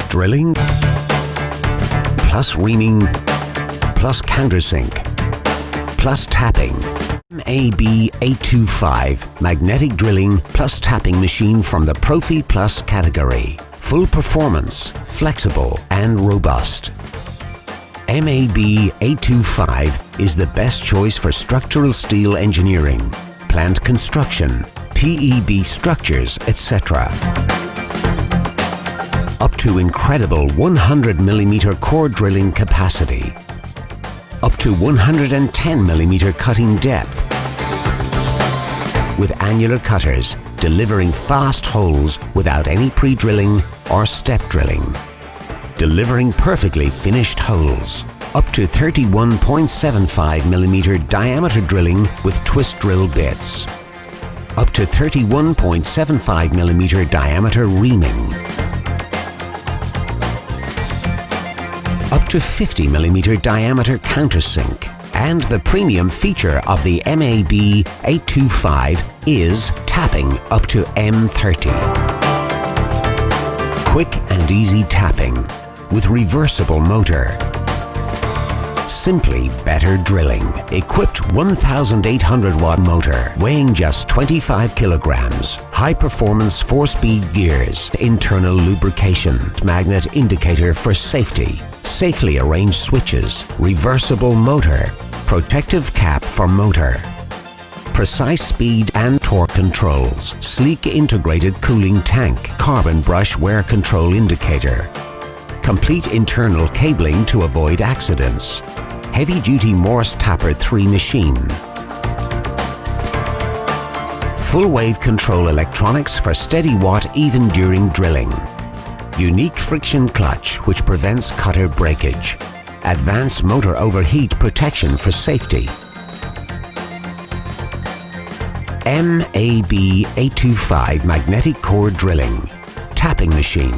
drilling, plus reaming, plus countersink, plus tapping. MAB 825 magnetic drilling plus tapping machine from the Profi Plus category. Full performance, flexible and robust. MAB 825 is the best choice for structural steel engineering, plant construction, PEB structures, etc. Up to incredible 100mm core drilling capacity. Up to 110mm cutting depth. With annular cutters, delivering fast holes without any pre-drilling or step drilling. Delivering perfectly finished holes. Up to 31.75mm diameter drilling with twist drill bits. Up to 31.75mm diameter reaming. Up to 50mm diameter countersink. And the premium feature of the MAB 825 is tapping up to M30. Quick and easy tapping with reversible motor. Simply better drilling. Equipped 1800 watt motor weighing just 25 kilograms. High performance 4-speed gears. Internal lubrication. Magnet indicator for safety. Safely arranged switches. Reversible motor. Protective cap for motor. Precise speed and torque controls. Sleek integrated cooling tank. Carbon brush wear control indicator. Complete internal cabling to avoid accidents. Heavy-duty Morse Tapper 3 machine. Full wave control electronics for steady watt even during drilling. Unique friction clutch which prevents cutter breakage. Advanced motor overheat protection for safety. MAB 825 magnetic core drilling. Tapping machine.